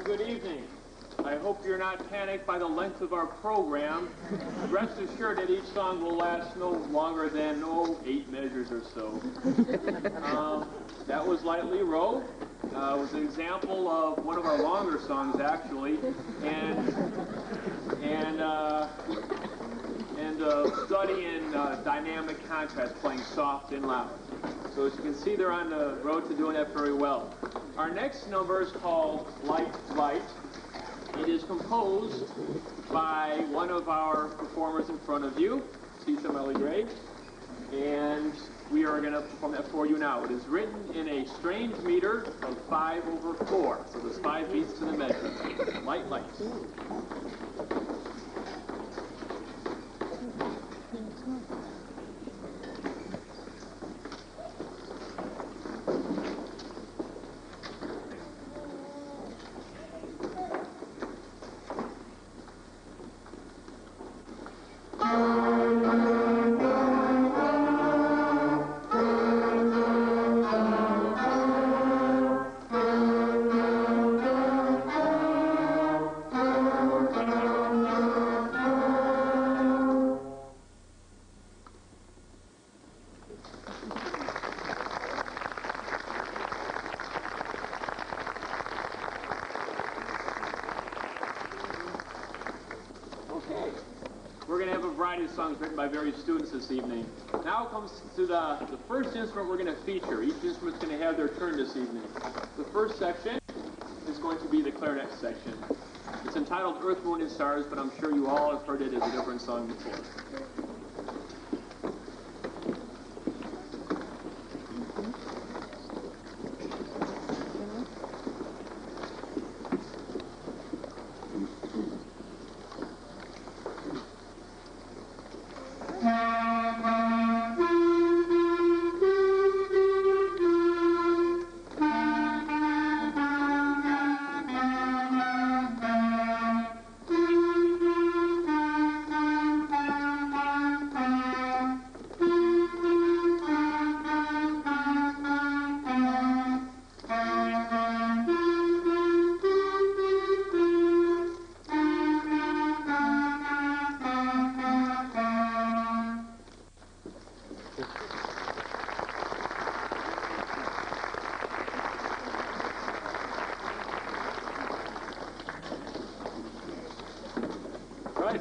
good evening. I hope you're not panicked by the length of our program. Rest assured that each song will last no longer than, 8 measures or so. That was Lightly Row. It was an example of one of our longer songs, actually, and study in dynamic contrast, playing soft and loud. So as you can see, they're on the road to doing that very well. Our next number is called Light, Light. It is composed by one of our performers in front of you, Cecil Melly Gray, and we are going to perform that for you now. It is written in a strange meter of 5/4, so there's 5 beats to the measure. Light, light. We're going to have a variety of songs written by various students this evening. Now comes to the first instrument we're going to feature. Each instrument's going to have their turn this evening. The first section is going to be the clarinet section. It's entitled Earth, Moon, and Stars, but I'm sure you all have heard it as a different song before.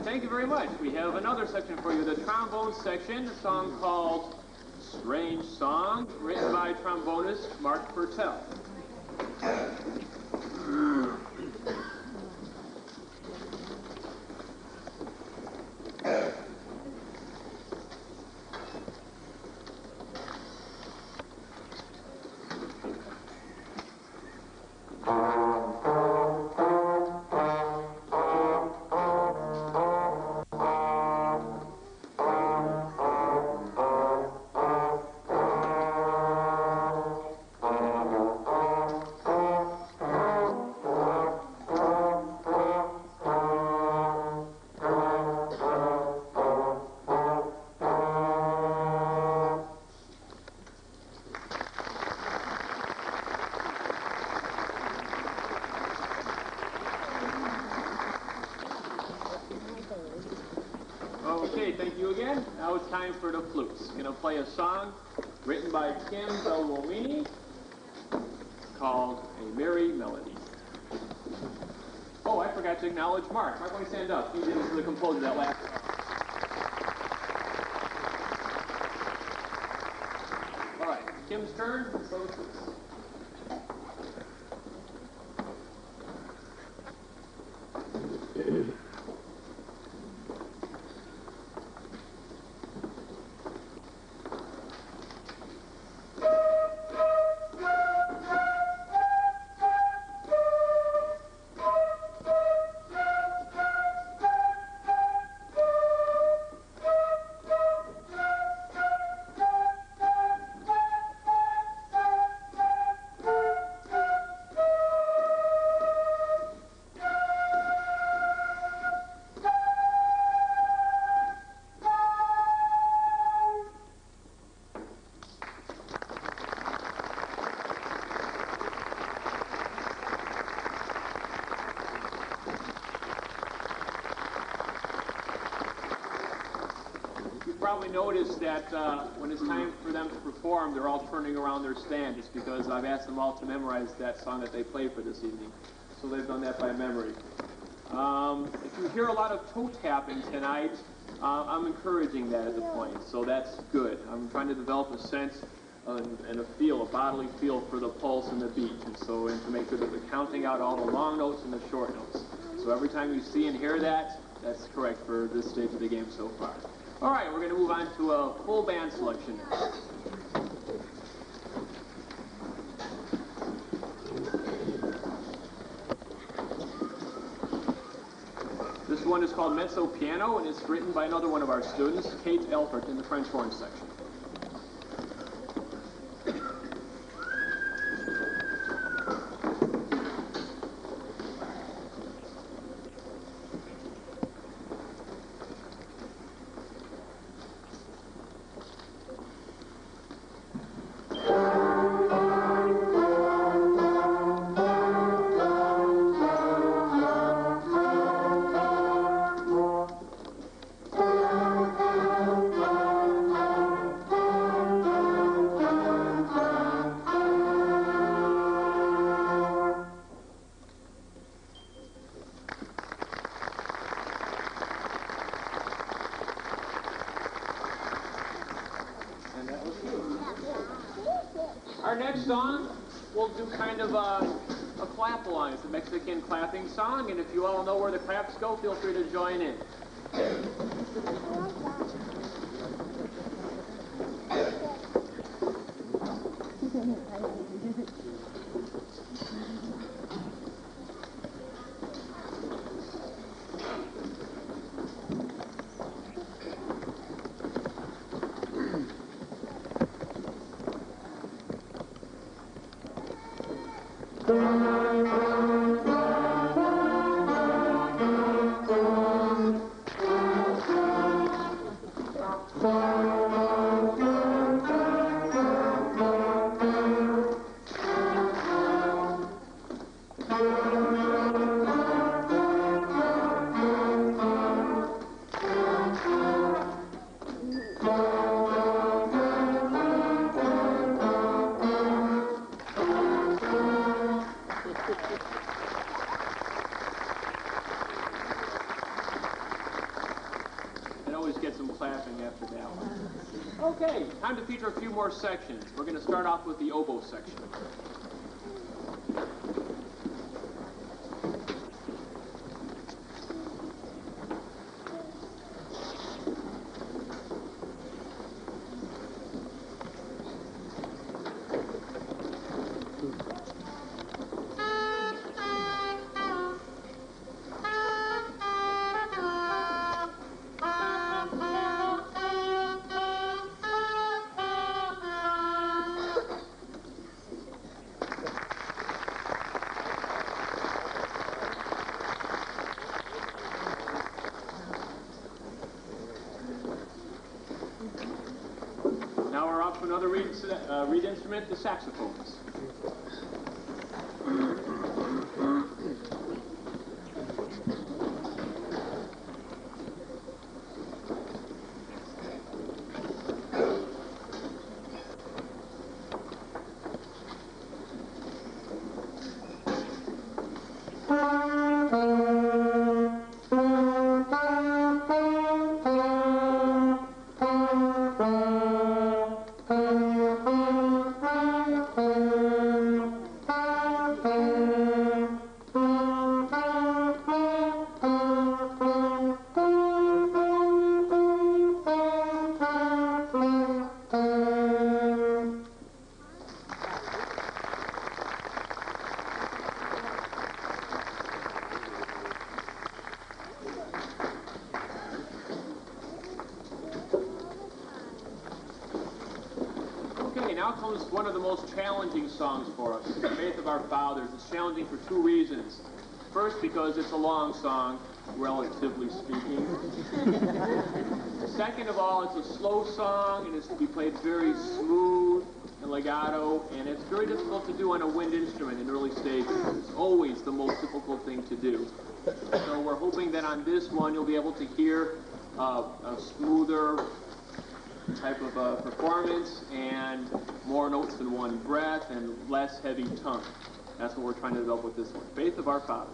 Thank you very much. We have another section for you, the trombone section, a song called Strange Song, written by trombonist Mark Purtell. Okay, thank you again. Now it's time for the flutes. I'm going to play a song written by Kim Belwomini called A Merry Melody. Oh, I forgot to acknowledge Mark. Mark, why don't you stand up? He is the composer of that last song. All right, Kim's turn. So the flutes. probably noticed that when it's time for them to perform, they're all turning around their stand just because I've asked them all to memorize that song that they play for this evening. So they've done that by memory. If you hear a lot of toe tapping tonight, I'm encouraging that at the point, so that's good. I'm trying to develop a sense and a feel, a bodily feel for the pulse and the beat, and to make sure that they're counting out all the long notes and the short notes. So every time you see and hear that, that's correct for this stage of the game so far. All right, we're going to move on to a full band selection now. This one is called Mezzo Piano, and it's written by another one of our students, Kate Elfert, in the French horn section. Our next song, we'll do kind of a clap along. It's a Mexican clapping song, and if you all know where the claps go, feel free to join in. Okay, time to feature a few more sections. We're going to start off with the oboe section. Now we're off to another reed instrument, the saxophones. Now comes one of the most challenging songs for us, The Faith of Our Fathers. It's challenging for two reasons. First, because it's a long song, relatively speaking. Second of all, it's a slow song, and it's to be played very smooth and legato, and it's very difficult to do on a wind instrument in early stages. It's always the most difficult thing to do. So we're hoping that on this one you'll be able to hear a smoother, type of performance and more notes in one breath and less heavy tongue. That's what we're trying to develop with this one. Faith of Our Fathers.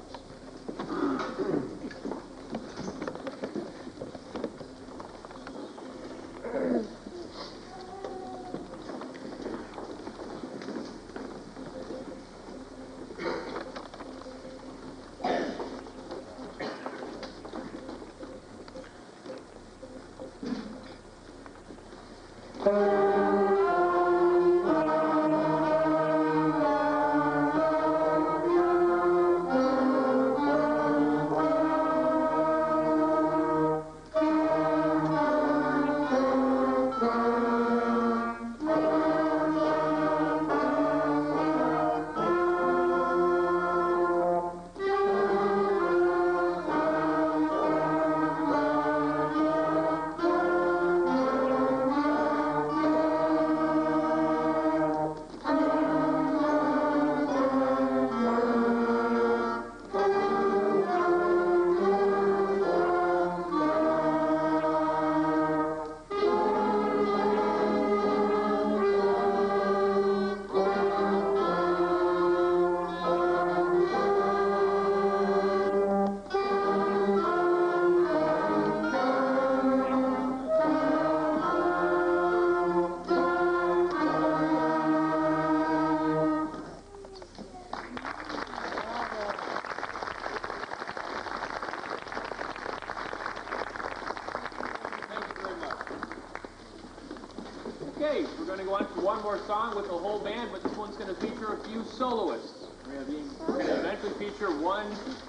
Okay, we're going to go on to one more song with the whole band, but this one's going to feature a few soloists. We're going to eventually feature one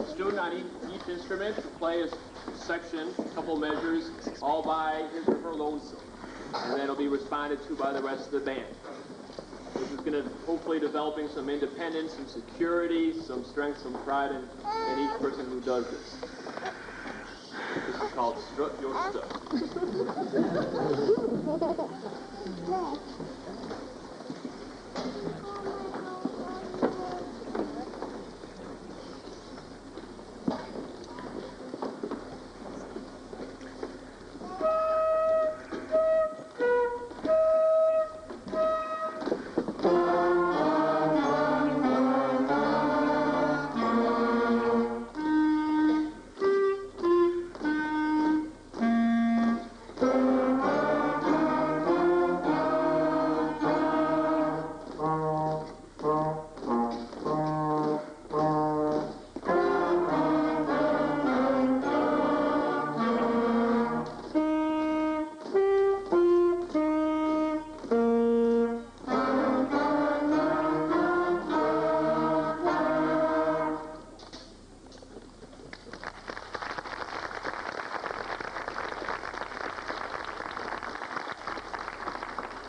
student on each instrument to play a section, a couple measures, all by his or her lonesome. And then it'll be responded to by the rest of the band. This is going to hopefully developing some independence, some security, some strength, some pride in each person who does this. This is called Strut Your Stuff.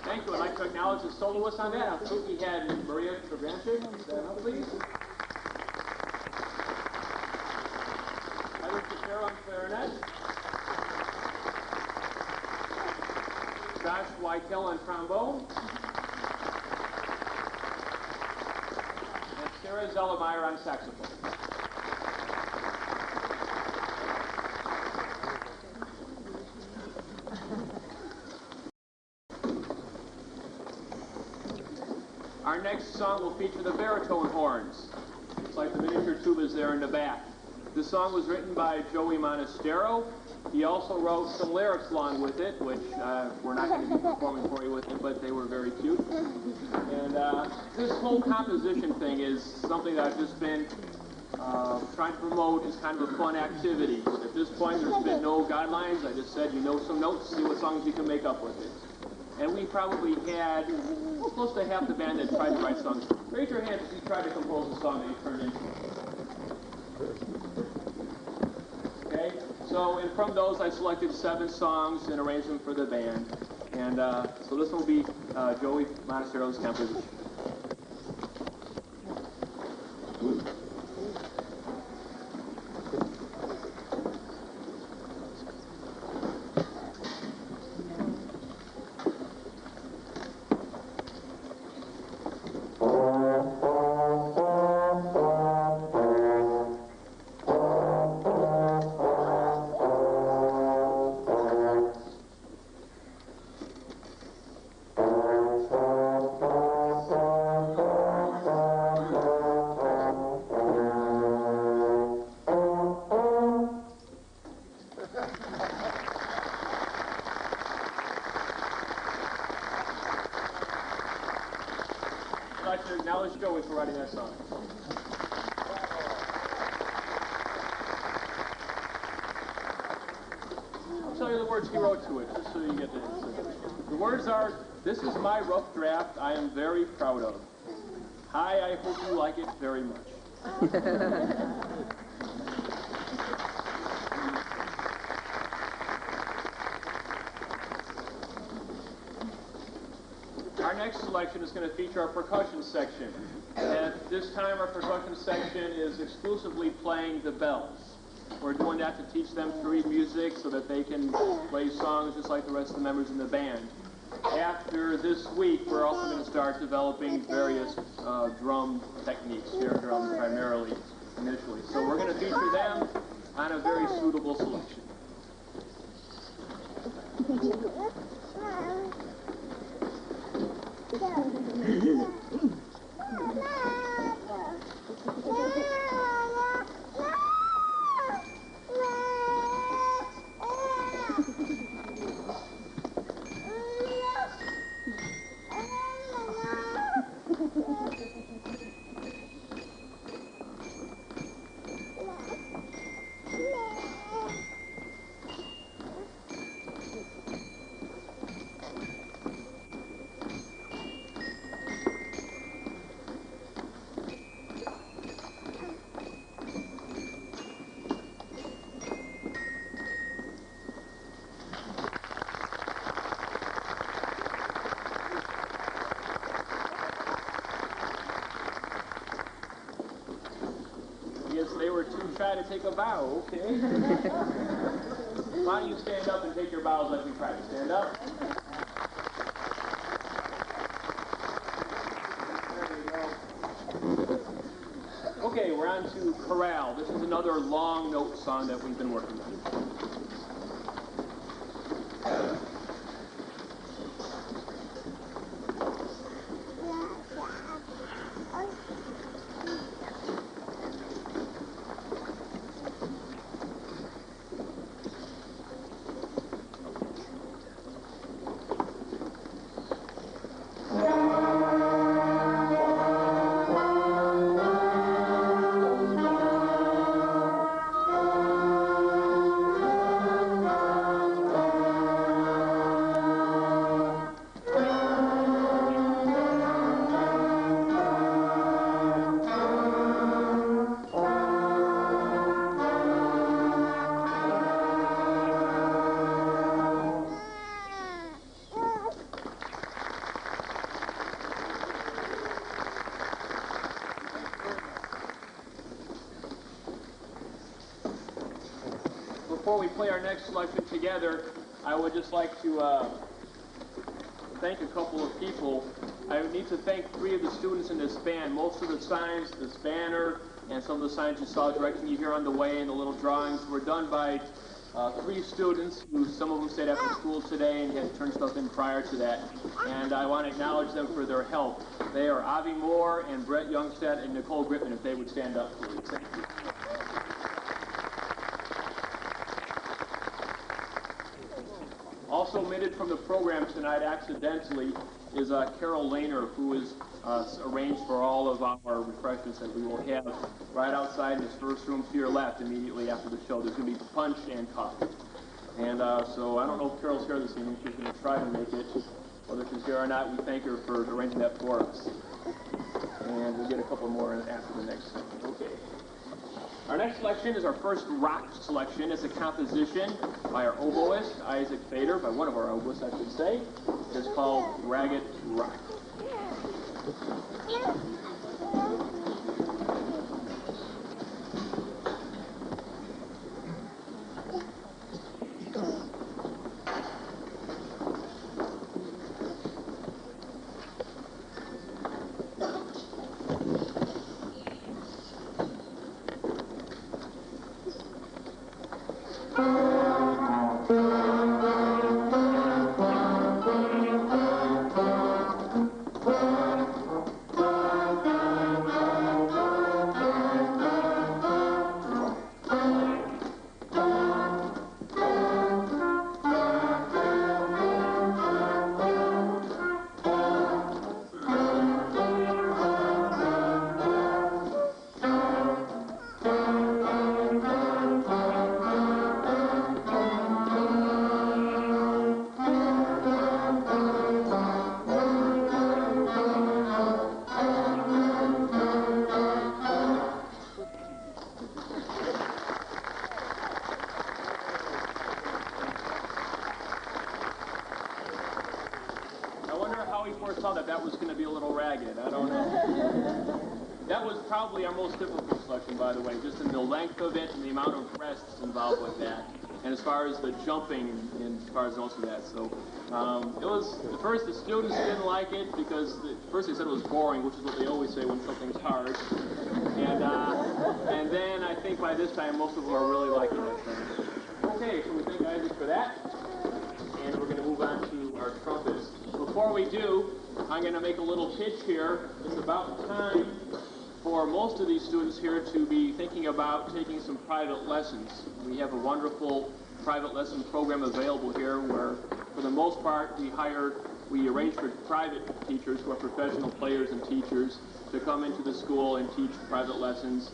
Thank you. I'd like to acknowledge the soloists on that. I think we had Maria Travanchik. Stand up, please. Heather Shapiro on clarinet. Josh Whitehall on trombone. And Sarah Zellemeyer on saxophone. Our next song will feature the baritone horns. It's like the miniature tubas there in the back. This song was written by Joey Monastero. He also wrote some lyrics along with it, which we're not going to be performing for you with it, but they were very cute. And this whole composition thing is something that I've just been trying to promote as kind of a fun activity. At this point, there's been no guidelines. I just said, you know some notes, see what songs you can make up with it. And we probably had close to half the band that tried to write songs. Raise your hands if you tried to compose a song that you turned into. Okay, so and from those I selected 7 songs and arranged them for the band. And so this will be Joey Monastero's composition. for writing that song. I'll tell you the words he wrote to it, just so you get the hint. The words are, "This is my rough draft I am very proud of. Hi, I hope you like it very much." Our next selection is going to feature our percussion section. At this time, our percussion section is exclusively playing the bells. We're doing that to teach them to read music so that they can play songs just like the rest of the members in the band. After this week, we're also going to start developing various drum techniques, snare drums primarily, initially. So we're going to feature them on a very suitable selection. They were too shy to take a bow, okay? Why don't you stand up and take your bows like we practice? Stand up. There we go. Okay, we're on to Chorale. This is another long note song that we've been working on. Before we play our next selection together, I would just like to thank a couple of people. I need to thank 3 of the students in this band. Most of the signs, this banner, and some of the signs you saw directing you here on the way and the little drawings were done by 3 students who, some of them stayed after school today and had turned stuff in prior to that. And I want to acknowledge them for their help. They are Avi Moore and Brett Youngstead and Nicole Grittman, if they would stand up, please. Thank you. Also omitted from the program tonight, accidentally, is Carol Lehner, who is arranged for all of our refreshments that we will have right outside in this first room to your left immediately after the show. There's going to be punch and coffee. And so I don't know if Carol's here this evening. She's going to try to make it. Whether she's here or not, we thank her for arranging that for us. And we'll get a couple more after the next song. Okay. Our next selection is our first rock selection. It's a composition by our oboist, Isaac Fader, by one of our oboists, I should say. It's called Ragged Rock. that was going to be a little ragged. I don't know. That was probably our most difficult selection, by the way, just in the length of it and the amount of rests involved with that. And as far as the jumping and as far as most of that. So it was, at first the students didn't like it because at first they said it was boring, which is what they always say when something's hard. And then I think by this time most of them are really liking it. Okay, so we thank Isaac for that. And we're going to move on to our trumpets. Before we do, I'm going to make a little pitch here. It's about time for most of these students here to be thinking about taking some private lessons. We have a wonderful private lesson program available here where, for the most part, we arrange for private teachers who are professional players and teachers to come into the school and teach private lessons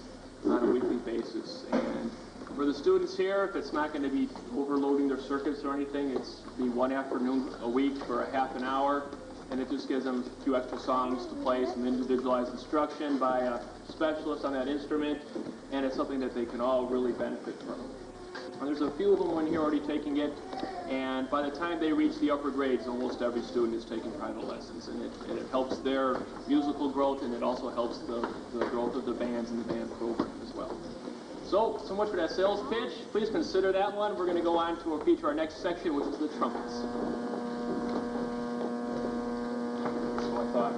on a weekly basis. And for the students here, if it's not going to be overloading their circuits or anything, it's be one afternoon a week for a half an hour. And it just gives them a few extra songs to play, some individualized instruction by a specialist on that instrument, and it's something that they can all really benefit from. And there's a few of them in here already taking it, and by the time they reach the upper grades, almost every student is taking private lessons, and it helps their musical growth, and it also helps the growth of the bands and the band program as well. So much for that sales pitch. Please consider that one. We're going to go on to feature our next section, which is the trumpets. Thought.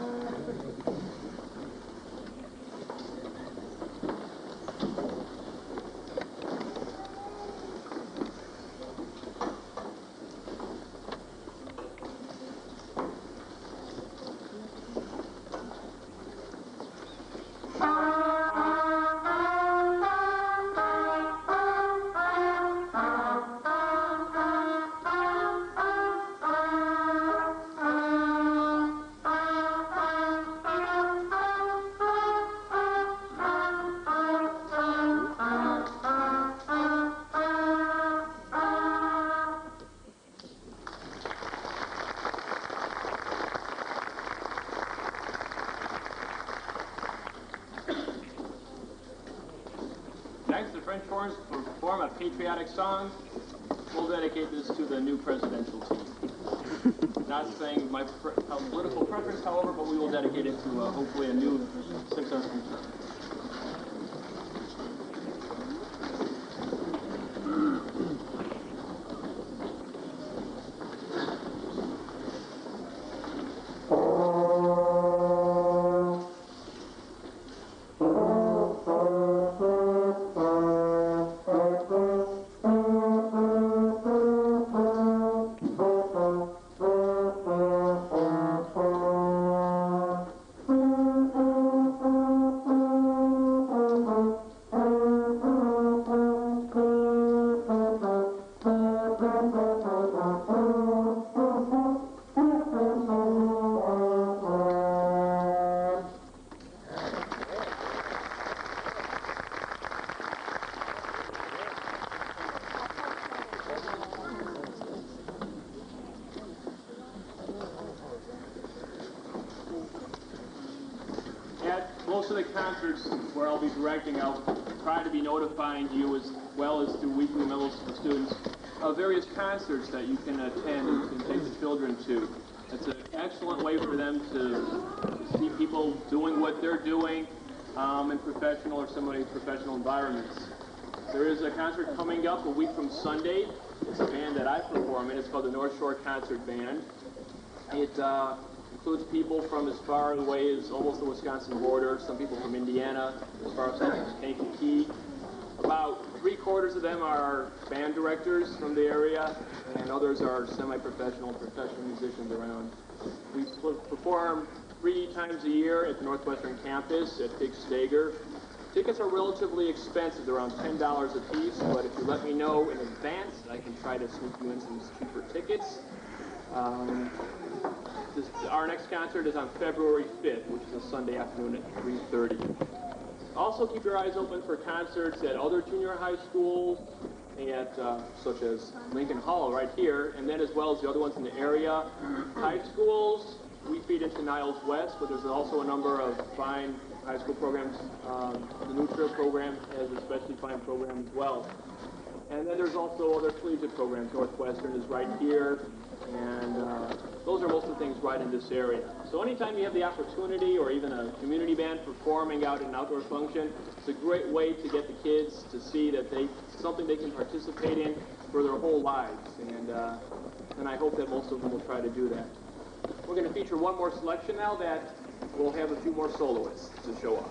Next, the French horns perform a patriotic song. We'll dedicate this to the new presidential team. Not saying my political preference, however, but we will dedicate it to hopefully a new successful term. Most of the concerts where I'll be directing, I'll try to be notifying you as well as through weekly memos to the students of various concerts that you can attend and take the children to. It's an excellent way for them to see people doing what they're doing in professional or semi-professional environments. There is a concert coming up a week from Sunday. It's a band that I perform in. It's called the North Shore Concert Band. It includes people from as far away as almost the Wisconsin border, some people from Indiana, as far south as Kankakee. About 3/4 of them are band directors from the area, and others are semi-professional and professional musicians around. We perform 3 times a year at the Northwestern campus at Big Stager. Tickets are relatively expensive, they're around $10 a piece, but if you let me know in advance, I can try to sneak you in some cheaper tickets. Our next concert is on February 5th, which is a Sunday afternoon at 3:30. Also keep your eyes open for concerts at other junior high schools, such as Lincoln Hall right here, and then as well as the other ones in the area. High schools, we feed into Niles West, but there's also a number of fine high school programs. The New Trier program has a especially fine program as well. And then there's also other collegiate programs. Northwestern is right here. And those are most of the things right in this area. So anytime you have the opportunity, or even a community band performing out in an outdoor function, it's a great way to get the kids to see that something they can participate in for their whole lives. And I hope that most of them will try to do that. We're going to feature one more selection now that will have a few more soloists to show off.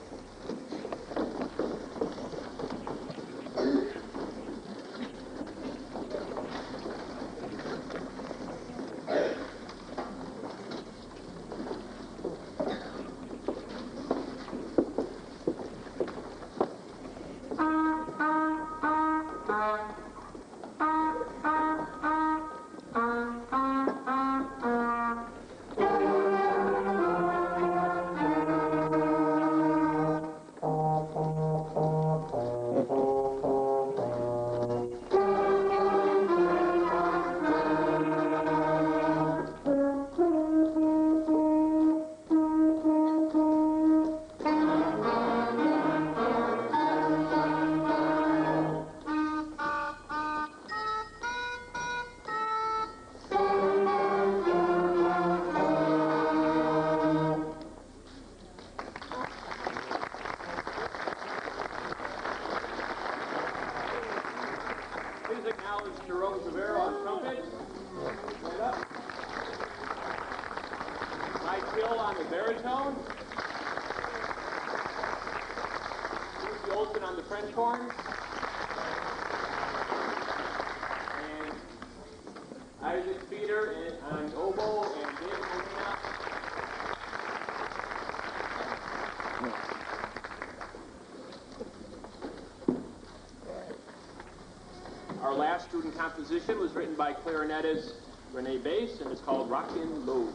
On the baritone, Lucy Olson on the French horn, and Isaac Peter on oboe, and David Molina. Our last student composition was written by clarinetist Renee Bass, and it's called Rockin' Low.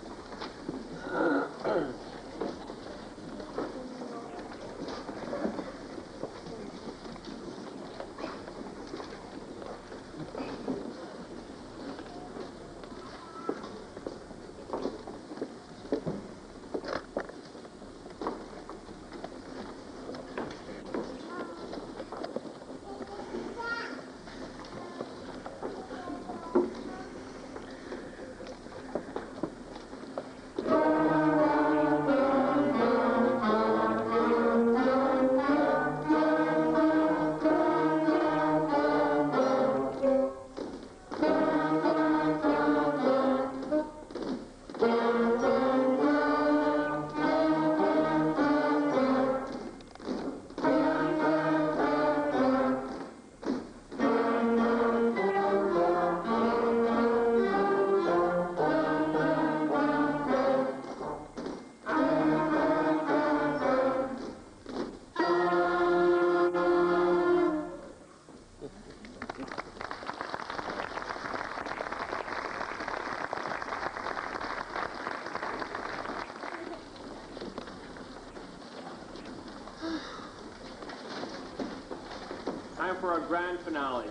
Time for our grand finale.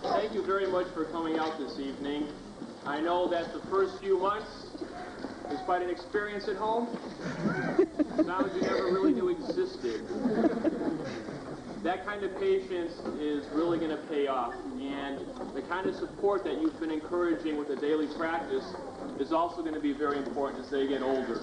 Thank you very much for coming out this evening. I know that the first few months was quite an experience at home. Sounds you never really knew existed. That kind of patience is really going to pay off, and the kind of support that you've been encouraging with the daily practice is also going to be very important as they get older.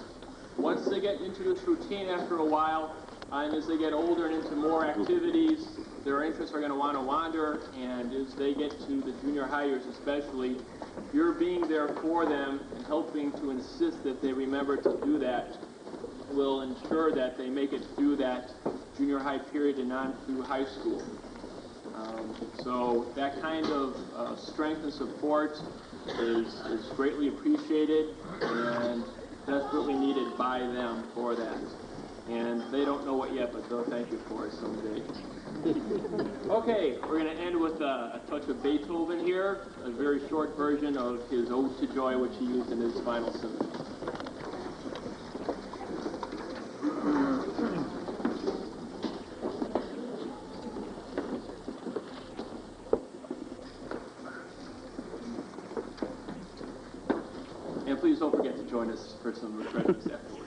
Once they get into this routine after a while, and as they get older and into more activities, their interests are going to want to wander, and as they get to the junior high years especially, you're being there for them and helping to insist that they remember to do that will ensure that they make it through that junior high period and on through high school. So that kind of strength and support is greatly appreciated and desperately needed by them for that. And they don't know it yet, but they'll thank you for it someday. Okay, we're going to end with a touch of Beethoven here, a very short version of his Ode to Joy, which he used in his final symphony. And please don't forget to join us for some refreshments afterwards.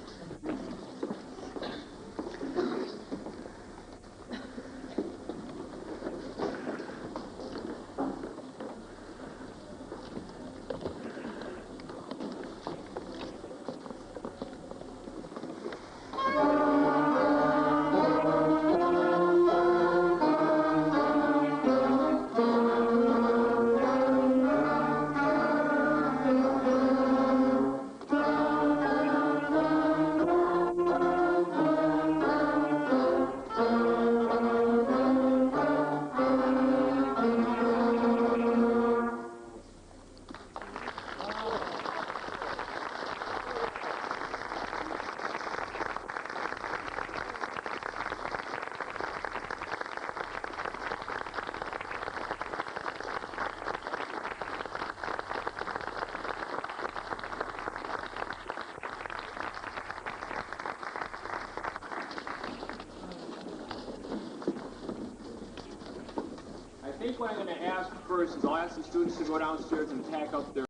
think what I'm going to ask first is I'll ask the students to go downstairs and pack up their